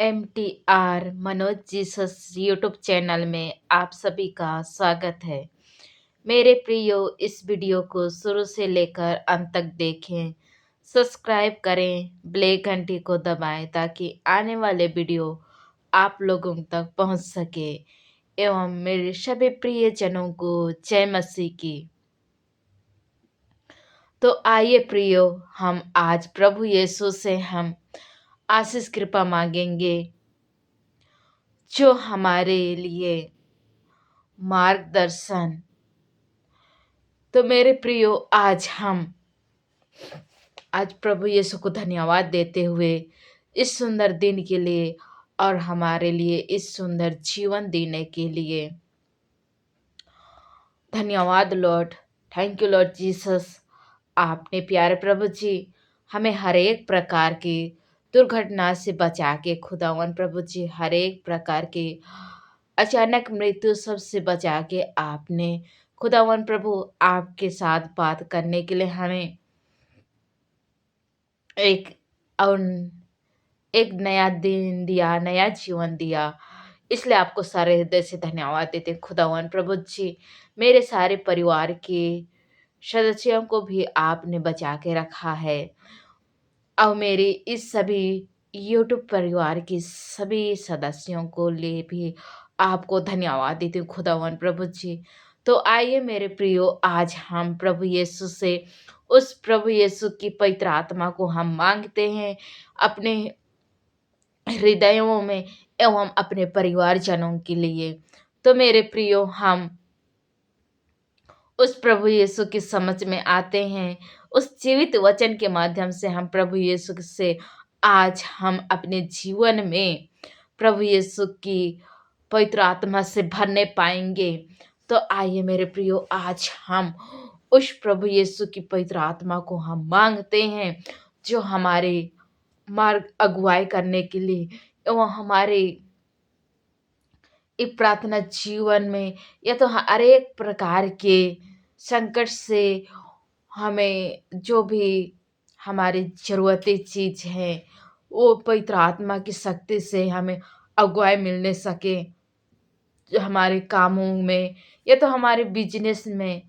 MTR Manoj Jesus YouTube channel में आप सभी का स्वागत है। मेरे प्रियो, इस वीडियो को शुरू से लेकर अंत तक देखें। सब्सक्राइब करें, ब्लेक घंटी को दबाएं ताकि आने वाले वीडियो आप लोगों तक पहुंच सके एवं मेरे सभी प्रियजनों को जय मसीह की। तो आइए प्रियो, हम आज प्रभु यीशु से हम आशीष कृपा मांगेंगे जो हमारे लिए मार्गदर्शन। तो मेरे प्रियो, आज प्रभु यीशु को धन्यवाद देते हुए इस सुंदर दिन के लिए और हमारे लिए इस सुंदर जीवन देने के लिए धन्यवाद Lord. Thank you Lord Jesus. आपने प्यारे प्रभु जी हमें हर एक प्रकार की दुर्घटना से बचा के, खुदावन प्रभु जी हर एक प्रकार के अचानक मृत्यु सबसे बचा के आपने खुदावन प्रभु आपके साथ बात करने के लिए हमें एक और एक नया दिन दिया, नया जीवन दिया। इसलिए आपको सारे हृदय से धन्यवाद देते हैं खुदावन प्रभु जी। मेरे सारे परिवार के सदस्यों को भी आपने बचा के रखा है और मेरे इस सभी यूट्यूब परिवार के सभी सदस्यों को लिए भी आपको धन्यवाद देती हूँ खुदावन प्रभु जी। तो आइए मेरे प्रियो, आज हम प्रभु यीशु से उस प्रभु यीशु की पवित्र आत्मा को हम मांगते हैं अपने हृदयों में एवं अपने परिवारजनों के लिए। तो मेरे प्रियो, हम उस प्रभु यीशु की समझ में आते हैं। उस जीवित वचन के माध्यम से हम प्रभु यीशु से आज हम अपने जीवन में प्रभु यीशु की पवित्र आत्मा से भरने पाएंगे। तो आइए मेरे प्रियो, आज हम उस प्रभु यीशु की पवित्र आत्मा को हम मांगते हैं जो हमारे मार्ग अगुवाई करने के लिए एवं हमारे एक प्रार्थना जीवन में या तो हर एक प्रकार के संकट से हमें जो भी हमारी ज़रूरती चीज़ है वो पवित्र आत्मा की शक्ति से हमें अगुवाई मिलने सके। जो हमारे कामों में या तो हमारे बिजनेस में,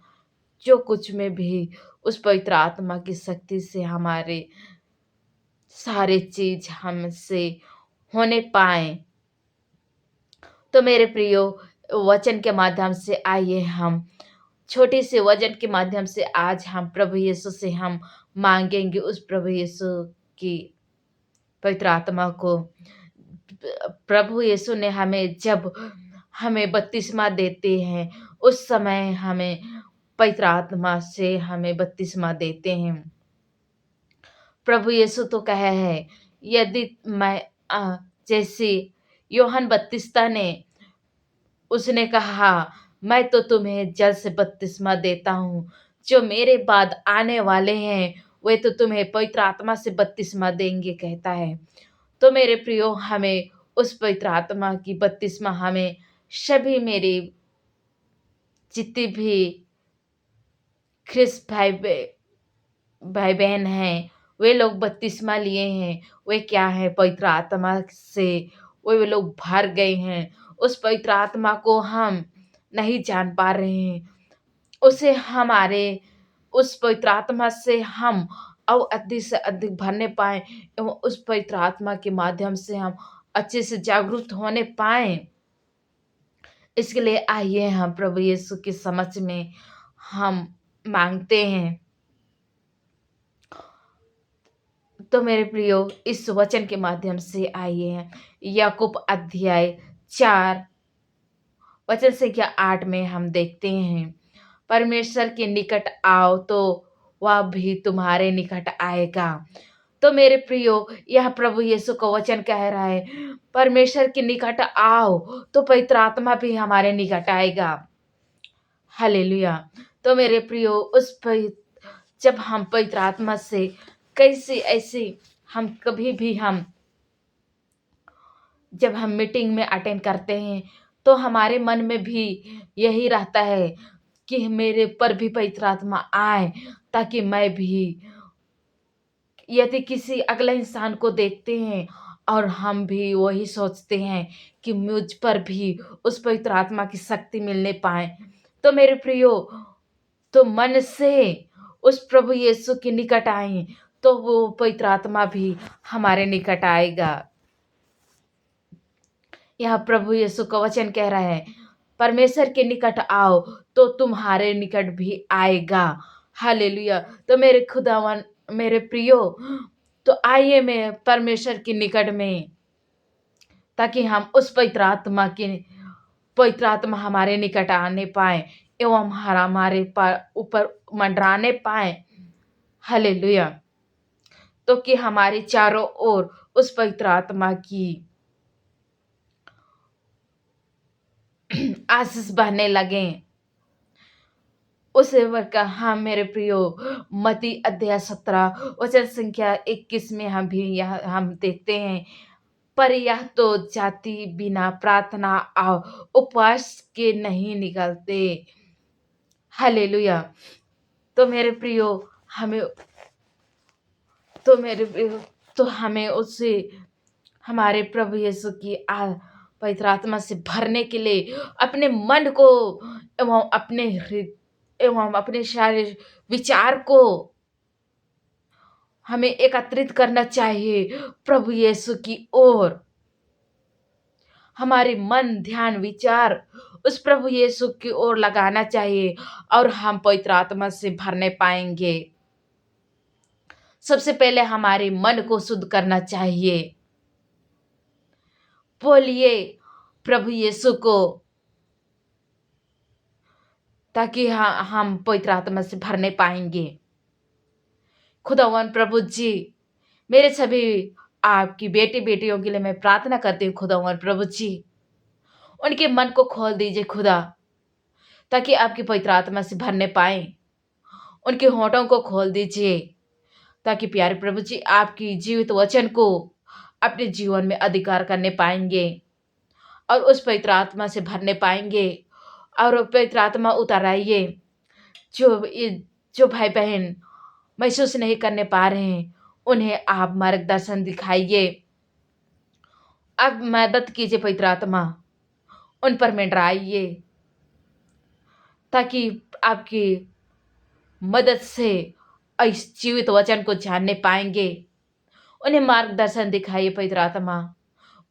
जो कुछ में भी उस पवित्र आत्मा की शक्ति से हमारे सारे चीज़ हमसे होने पाए। तो मेरे प्रियो, वचन के माध्यम से आइए हम छोटे से वचन के माध्यम से आज हम प्रभु यीशु से हम मांगेंगे उस प्रभु यीशु की पवित्र आत्मा को। प्रभु यीशु ने जब हमें बपतिस्मा देते हैं उस समय हमें पवित्र आत्मा से हमें बपतिस्मा देते हैं। प्रभु यीशु तो कहे है, यदि मैं जैसे यूहन्ना बपतिस्मा ने उसने कहा, मैं तो तुम्हें जल से बपतिस्मा देता हूँ, जो मेरे बाद आने वाले हैं वे तो तुम्हें पवित्र आत्मा से बपतिस्मा देंगे कहता है। तो मेरे प्रियो, हमें उस पवित्र आत्मा की बपतिस्मा हमें सभी मेरे जितने भी ख्रिस्त भाई बहन हैं वे लोग बपतिस्मा लिए हैं। वे क्या है, पवित्र आत्मा से वे लोग भर गए हैं। उस पवित्र आत्मा को हम नहीं जान पा रहे हैं। उस पवित्र आत्मा से हम और अधिक से अधिक भरने पाएं एवं उस पवित्र आत्मा के माध्यम से हम अच्छे से जागरूक होने पाएं। इसके लिए आइए हम प्रभु यीशु की समझ में हम मांगते हैं। तो मेरे प्रियो, इस वचन के माध्यम से आइए हैं याकूब अध्याय 4 वचन संख्या 8 में हम देखते हैं, परमेश्वर के निकट आओ तो वह भी तुम्हारे निकट आएगा। तो मेरे प्रियो, यह प्रभु यीशु का वचन कह रहा है, परमेश्वर के निकट आओ तो पवित्र आत्मा भी हमारे निकट आएगा। हालेलुया। तो मेरे प्रियो, जब हम पवित्र आत्मा से कैसे ऐसे हम कभी भी जब हम मीटिंग में अटेंड करते हैं तो हमारे मन में भी यही रहता है कि मेरे पर भी पवित्र आत्मा आए, ताकि मैं भी, यदि किसी अगले इंसान को देखते हैं और हम भी वही सोचते हैं कि मुझ पर भी उस पवित्र आत्मा की शक्ति मिलने पाए। तो मेरे प्रियो, तो मन से उस प्रभु यीशु के निकट आए तो वो पवित्र आत्मा भी हमारे निकट आएगा। यह प्रभु यीशु का वचन कह रहा है, परमेश्वर के निकट आओ तो तुम्हारे निकट भी आएगा। हालेलुया। तो मेरे खुदावन, मेरे प्रियो, तो आइए मैं परमेश्वर के निकट में, ताकि हम उस पवित्र आत्मा हमारे निकट आने पाए एवं हमारे ऊपर मंडराने पाए। हालेलुया। तो कि हमारे चारों ओर उस पवित्र आत्मा की आशीष बहने लगे। उस वर्ग का, हाँ मेरे प्रियो, मती अध्याय 17 वचन संख्या 21 में हम देखते हैं, पर यह तो जाति बिना प्रार्थना और उपवास के नहीं निकलते। हालेलुया। तो मेरे प्रियो, हमें उससे, हमारे प्रभु यीशु की पवित्र आत्मा से भरने के लिए अपने मन को एवं अपने सारे विचार को हमें एकत्रित करना चाहिए प्रभु यीशु की ओर। हमारे मन, ध्यान, विचार उस प्रभु यीशु की ओर लगाना चाहिए और हम पवित्र आत्मा से भरने पाएंगे। सबसे पहले हमारे मन को शुद्ध करना चाहिए। बोलिए प्रभु यीशु को, ताकि हम पवित्र आत्मा से भरने पाएंगे। खुदावन प्रभु जी, मेरे सभी आपकी बेटी बेटियों के लिए मैं प्रार्थना करती हूँ। खुदावन प्रभु जी, उनके मन को खोल दीजिए खुदा, ताकि आपकी पवित्र आत्मा से भरने पाए। उनके होठों को खोल दीजिए, ताकि प्यारे प्रभु जी आपकी जीवित वचन को अपने जीवन में अधिकार करने पाएंगे और उस पवित्र आत्मा से भरने पाएंगे। और पवित्र आत्मा उतर आइए। जो भाई बहन महसूस नहीं करने पा रहे हैं, उन्हें आप मार्गदर्शन दिखाइए। अब मदद कीजिए पवित्र आत्मा, उन पर मंडराइए, ताकि आपकी मदद से इस जीवित वचन को जानने पाएंगे। उन्हें मार्गदर्शन दिखाइए पवित्र आत्मा।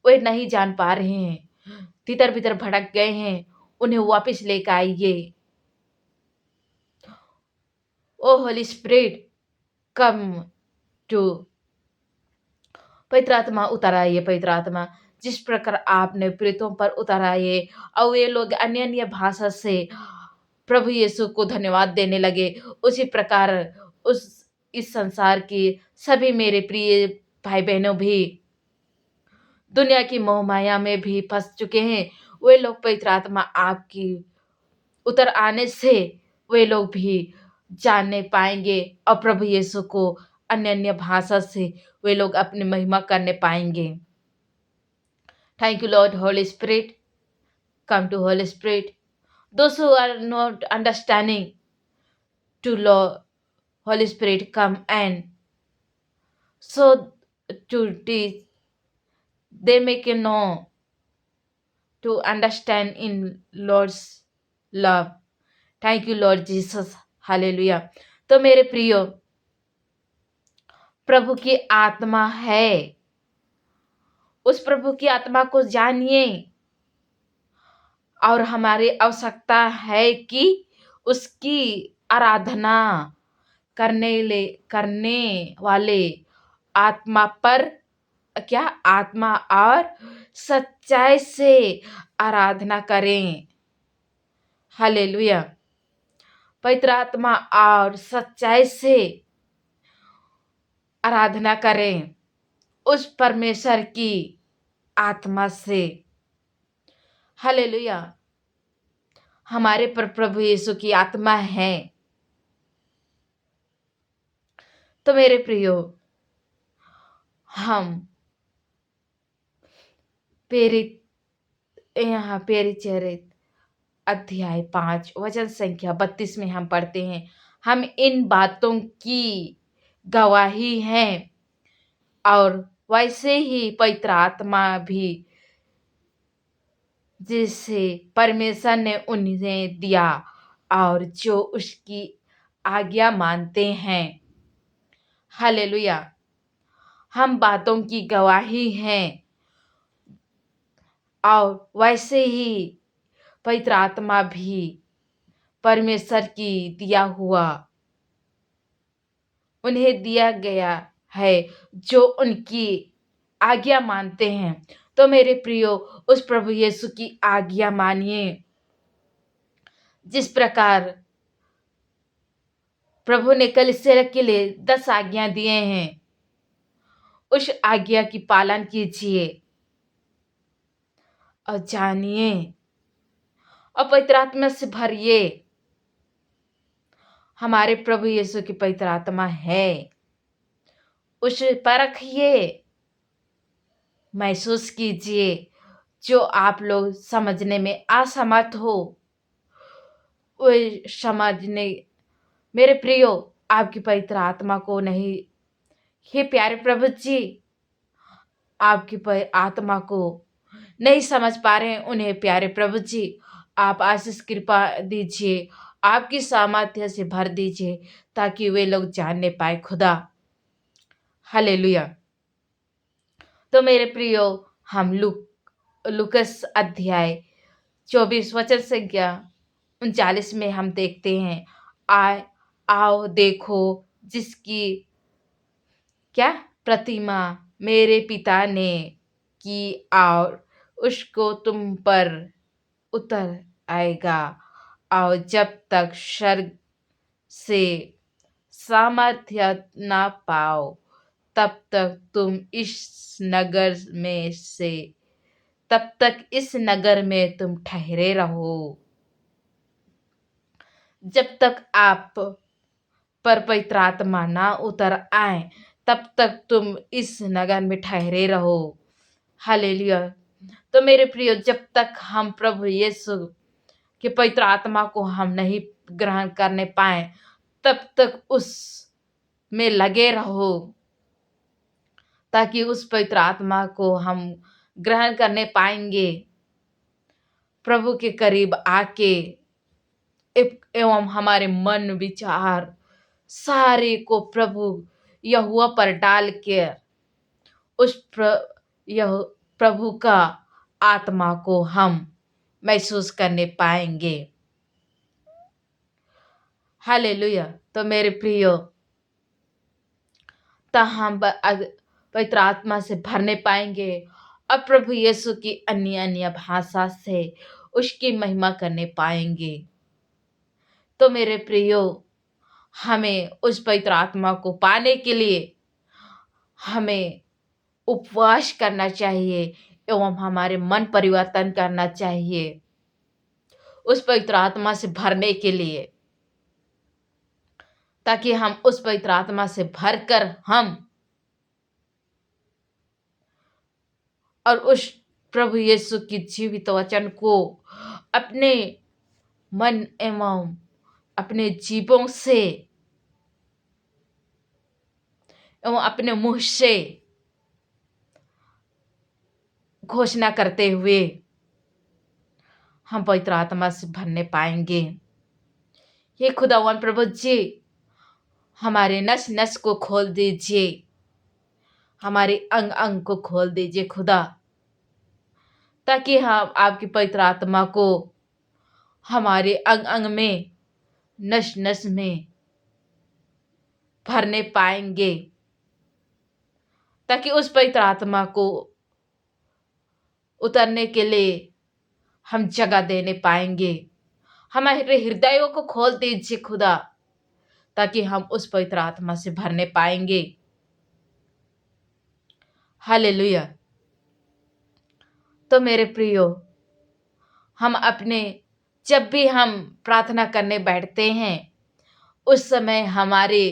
वे नहीं जान पा रहे हैं, तितर बितर भटक गए हैं, उन्हें वापस लेकर आइए। ओ होली स्पिरिट कम टू, पवित्र आत्मा उतर आइए। पवित्र आत्मा, जिस प्रकार आपने प्रेतों पर उतर आइए और वे लोग अन्य अन्य भाषा से प्रभु यीशु को धन्यवाद देने लगे, उसी प्रकार इस संसार के सभी मेरे प्रिय भाई बहनों भी दुनिया की मोह माया में भी फंस चुके हैं। वे लोग पवित्र आत्मा आपकी उतर आने से वे लोग भी जानने पाएंगे और प्रभु यीशु को अन्य अन्य भाषा से वे लोग अपनी महिमा करने पाएंगे। Thank you Lord Holy Spirit, come to Holy Spirit. Those who are not understanding to Lord Holy Spirit, come and so to teach, they make you know to understand in Lord's love. Thank you Lord Jesus. Hallelujah. तो मेरे प्रियो, प्रभु की आत्मा है, उस प्रभु की आत्मा को जानिए और हमारी आवश्यकता है कि उसकी आराधना करने वाले आत्मा पर आत्मा और सच्चाई से आराधना करें। हालेलुया। पवित्र आत्मा और सच्चाई से आराधना करें उस परमेश्वर की आत्मा से। हालेलुया। हमारे पर प्रभु यीशु की आत्मा है। तो मेरे प्रियो, हम पेरिचरित अध्याय 5 वचन संख्या 32 में हम पढ़ते हैं, हम इन बातों की गवाही हैं और वैसे ही पवित्र आत्मा भी जिसे परमेश्वर ने उन्हें दिया और जो उसकी आज्ञा मानते हैं। हालेलुया। हम बातों की गवाही हैं और वैसे ही पवित्र आत्मा भी परमेश्वर की दिया हुआ उन्हें दिया गया है जो उनकी आज्ञा मानते हैं। तो मेरे प्रियो, उस प्रभु यीशु की आज्ञा मानिए। जिस प्रकार प्रभु ने कलीसिया के लिए 10 आज्ञा दिए हैं, उस आज्ञा की पालन कीजिए और जानिए और पवित्र आत्मा से भरिए। हमारे प्रभु यीशु की पवित्र आत्मा है, उसे परखिए, महसूस कीजिए। जो आप लोग समझने में असमर्थ हो, वो समझने, मेरे प्रियो, आपकी पवित्र आत्मा को नहीं, हे प्यारे प्रभु जी, आपकी आत्मा को नहीं समझ पा रहे हैं, उन्हें प्यारे प्रभु जी आप आशीष कृपा दीजिए, आपकी सामर्थ्य से भर दीजिए ताकि वे लोग जानने पाए खुदा। हालेलुया। तो मेरे प्रियो, हम लूकस अध्याय 24 वचन से 39 में हम देखते हैं, आओ देखो जिसकी क्या प्रतिमा मेरे पिता ने की और उसको तुम पर उतर आएगा, और जब तक स्वर्ग से सामर्थ्य ना पाओ तब तक इस नगर में तुम ठहरे रहो। जब तक आप पर पवित्र आत्मा ना उतर आए तब तक तुम इस नगर में ठहरे रहो। हालेलुया। तो मेरे प्रियो, जब तक हम प्रभु यीशु के पवित्र आत्मा को हम नहीं ग्रहण करने पाए तब तक उस में लगे रहो, ताकि उस पवित्र आत्मा को हम ग्रहण करने पाएंगे। प्रभु के करीब आके एवं हमारे मन विचार सारे को प्रभु यहोवा पर डाल के यह प्रभु का आत्मा को हम महसूस करने पाएंगे। हालेलुया। तो मेरे प्रियो, तो हम पवित्र आत्मा से भरने पाएंगे और प्रभु यीशु की अन्य अन्य भाषा से उसकी महिमा करने पाएंगे। तो मेरे प्रियो, हमें उस पवित्र आत्मा को पाने के लिए हमें उपवास करना चाहिए एवं हमारे मन परिवर्तन करना चाहिए उस पवित्र आत्मा से भरने के लिए, ताकि हम उस पवित्र आत्मा से भरकर हम और उस प्रभु यीशु की जीवित वचन को अपने मन एवं अपने जीवों से एवं अपने मुंह से घोषणा करते हुए हम पवित्र आत्मा से भरने पाएंगे। हे खुदावन प्रभु जी, हमारे नस नस को खोल दीजिए, हमारे अंग अंग को खोल दीजिए खुदा, ताकि हम आपकी पवित्र आत्मा को हमारे अंग अंग में, नस नस में भरने पाएंगे, ताकि उस पवित्र आत्मा को उतरने के लिए हम जगह देने पाएंगे। हमारे हृदयों को खोल दीजिए खुदा, ताकि हम उस पवित्र आत्मा से भरने पाएंगे। हालेलुया। तो मेरे प्रियो, हम अपने जब भी हम प्रार्थना करने बैठते हैं उस समय हमारे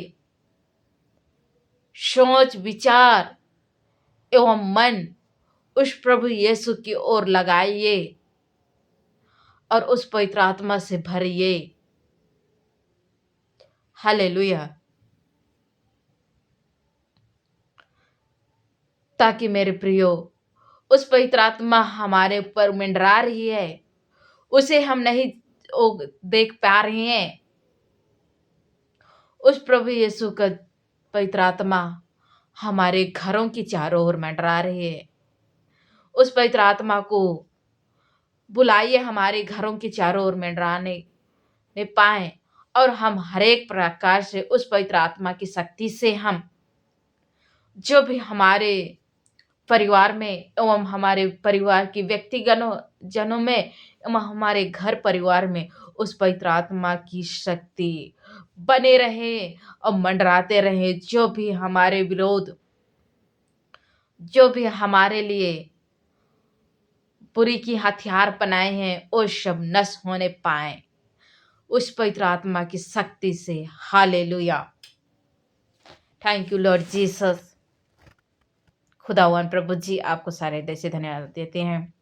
सोच विचार एवं मन उस प्रभु यीशु की ओर लगाइए और उस पवित्र आत्मा से भरिए। हालेलुया। ताकि मेरे प्रियो उस पवित्र आत्मा हमारे ऊपर मंडरा रही है, उसे हम नहीं देख पा रहे हैं। उस प्रभु यीशु का पवित्र आत्मा हमारे घरों की चारों ओर मंडरा रही है। उस पवित्र आत्मा को बुलाइए, हमारे घरों की चारों ओर मंडराने में पाए, और हम हर एक प्रकार से उस पवित्र आत्मा की शक्ति से हम जो भी हमारे परिवार में एवं हमारे परिवार की व्यक्तिगतों जनों में एवं हमारे घर परिवार में उस पवित्र आत्मा की शक्ति बने रहे और मंडराते रहे। जो भी हमारे विरोध, जो भी हमारे लिए बुरी की हथियार बनाए हैं, वो सब नष्ट होने पाए उस पवित्र आत्मा की शक्ति से। Hallelujah. Thank you Lord Jesus. खुदावन प्रभु जी आपको सारे हृदय से धन्यवाद देते हैं।